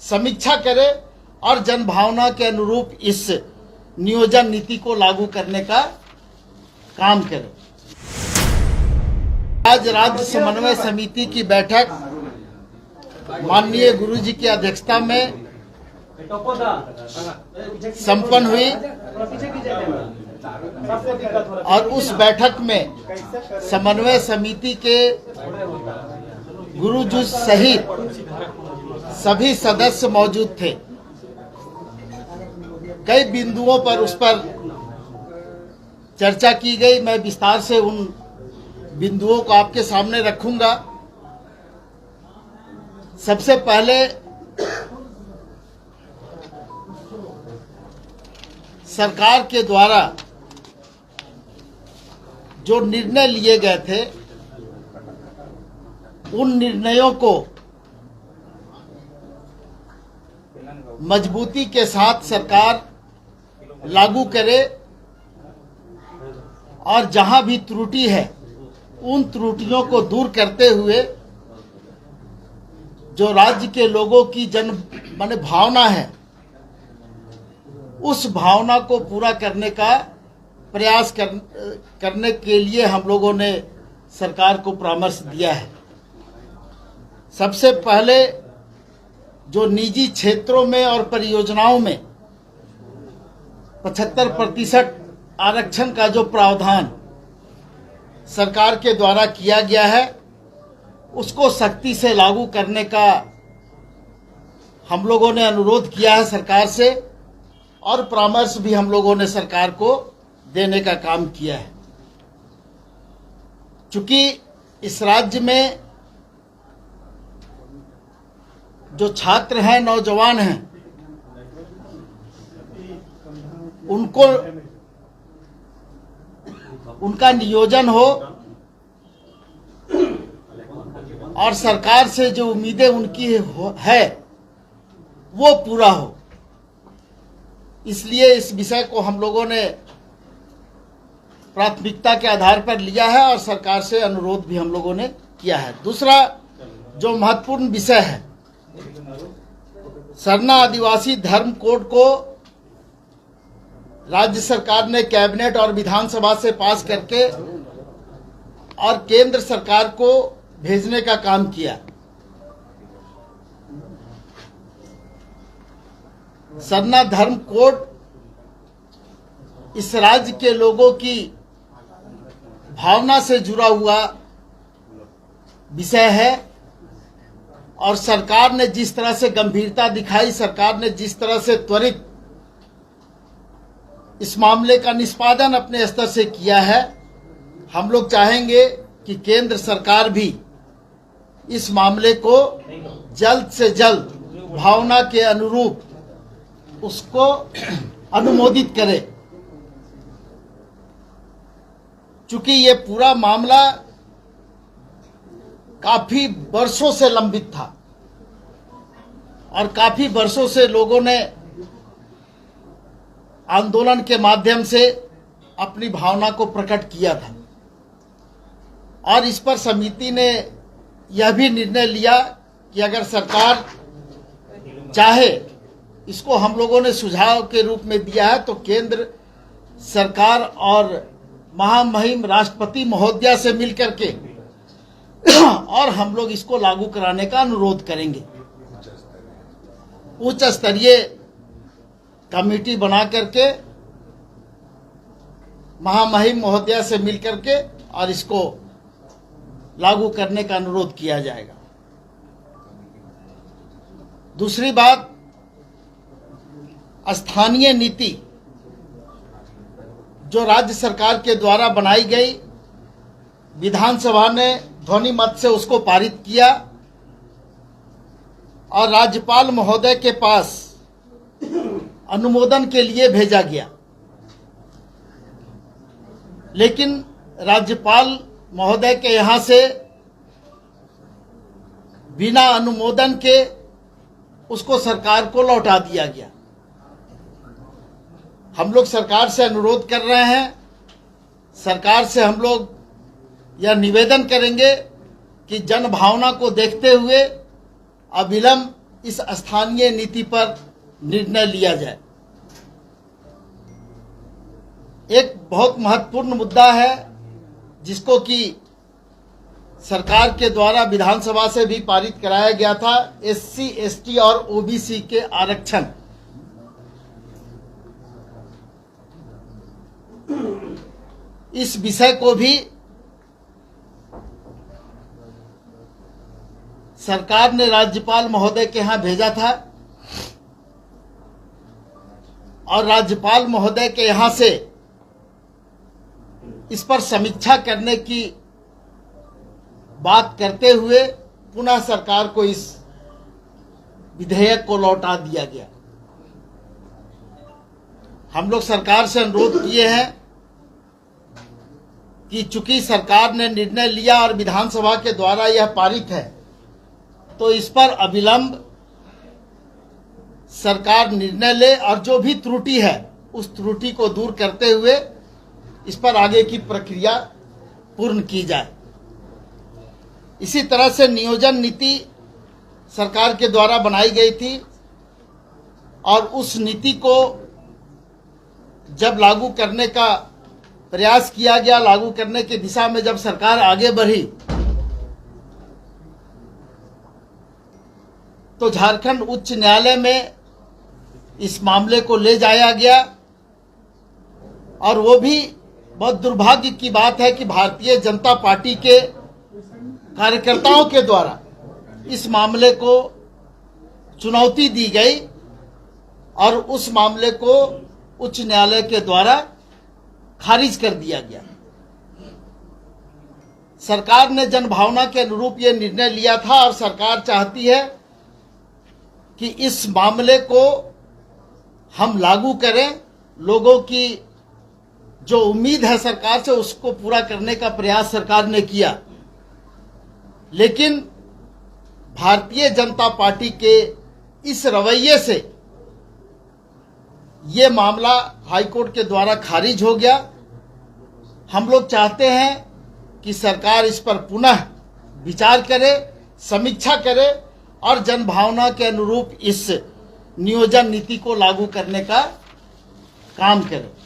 समीक्षा करे और जनभावना के अनुरूप इस नियोजन नीति को लागू करने का काम करे। आज राज्य समन्वय समिति की बैठक माननीय गुरुजी की अध्यक्षता में संपन्न हुई और उस बैठक में समन्वय समिति के गुरुजी सहित सभी सदस्य मौजूद थे। कई बिंदुओं पर उस पर चर्चा की गई। मैं विस्तार से उन बिंदुओं को आपके सामने रखूंगा। सबसे पहले सरकार के द्वारा जो निर्णय लिए गए थे उन निर्णयों को मजबूती के साथ सरकार लागू करे और जहां भी त्रुटि है उन त्रुटियों को दूर करते हुए जो राज्य के लोगों की भावना है उस भावना को पूरा करने का प्रयास करने के लिए हम लोगों ने सरकार को परामर्श दिया है। सबसे पहले जो निजी क्षेत्रों में और परियोजनाओं में 75% आरक्षण का जो प्रावधान सरकार के द्वारा किया गया है उसको सख्ती से लागू करने का हम लोगों ने अनुरोध किया है सरकार से और परामर्श भी हम लोगों ने सरकार को देने का काम किया है। चूंकि इस राज्य में जो छात्र हैं, नौजवान हैं, उनको उनका नियोजन हो और सरकार से जो उम्मीदें उनकी है वो पूरा हो, इसलिए इस विषय को हम लोगों ने प्राथमिकता के आधार पर लिया है और सरकार से अनुरोध भी हम लोगों ने किया है। दूसरा जो महत्वपूर्ण विषय है, सरना आदिवासी धर्म कोड को राज्य सरकार ने कैबिनेट और विधानसभा से पास करके और केंद्र सरकार को भेजने का काम किया। सरना धर्म कोड इस राज्य के लोगों की भावना से जुड़ा हुआ विषय है और सरकार ने जिस तरह से गंभीरता दिखाई, सरकार ने जिस तरह से त्वरित इस मामले का निष्पादन अपने स्तर से किया है, हम लोग चाहेंगे कि केंद्र सरकार भी इस मामले को जल्द से जल्द भावना के अनुरूप उसको अनुमोदित करे। चूंकि ये पूरा मामला काफी वर्षों से लंबित था और काफी वर्षों से लोगों ने आंदोलन के माध्यम से अपनी भावना को प्रकट किया था और इस पर समिति ने यह भी निर्णय लिया कि अगर सरकार चाहे, इसको हम लोगों ने सुझाव के रूप में दिया है, तो केंद्र सरकार और महामहिम राष्ट्रपति महोदया से मिलकर के और हम लोग इसको लागू कराने का अनुरोध करेंगे। उच्च स्तरीय कमेटी बना करके महामहिम महोदया से मिलकर के और इसको लागू करने का अनुरोध किया जाएगा। दूसरी बात, स्थानीय नीति जो राज्य सरकार के द्वारा बनाई गई, विधानसभा ने ध्वनि मत से उसको पारित किया और राज्यपाल महोदय के पास अनुमोदन के लिए भेजा गया, लेकिन राज्यपाल महोदय के यहां से बिना अनुमोदन के उसको सरकार को लौटा दिया गया। हम लोग सरकार से अनुरोध कर रहे हैं, सरकार से हम लोग यह निवेदन करेंगे कि जन भावना को देखते हुए अविलंब इस स्थानीय नीति पर निर्णय लिया जाए। एक बहुत महत्वपूर्ण मुद्दा है जिसको कि सरकार के द्वारा विधानसभा से भी पारित कराया गया था, एससी, एसटी और ओबीसी के आरक्षण। इस विषय को भी सरकार ने राज्यपाल महोदय के यहाँ भेजा था और राज्यपाल महोदय के यहाँ से इस पर समीक्षा करने की बात करते हुए पुनः सरकार को इस विधेयक को लौटा दिया गया। हम लोग सरकार से अनुरोध किए हैं कि चूंकि सरकार ने निर्णय लिया और विधानसभा के द्वारा यह पारित है, तो इस पर अविलंब सरकार निर्णय ले और जो भी त्रुटि है उस त्रुटि को दूर करते हुए इस पर आगे की प्रक्रिया पूर्ण की जाए। इसी तरह से नियोजन नीति सरकार के द्वारा बनाई गई थी और उस नीति को जब लागू करने का प्रयास किया गया, लागू करने की दिशा में जब सरकार आगे बढ़ी, तो झारखंड उच्च न्यायालय में इस मामले को ले जाया गया और वो भी बहुत दुर्भाग्य की बात है कि भारतीय जनता पार्टी के कार्यकर्ताओं के द्वारा इस मामले को चुनौती दी गई और उस मामले को उच्च न्यायालय के द्वारा खारिज कर दिया गया। सरकार ने जनभावना के अनुरूप ये निर्णय लिया था और सरकार चाहती है कि इस मामले को हम लागू करें। लोगों की जो उम्मीद है सरकार से उसको पूरा करने का प्रयास सरकार ने किया, लेकिन भारतीय जनता पार्टी के इस रवैये से ये मामला हाईकोर्ट के द्वारा खारिज हो गया। हम लोग चाहते हैं कि सरकार इस पर पुनः विचार करे, समीक्षा करे और जनभावना के अनुरूप इस नियोजन नीति को लागू करने का काम करे।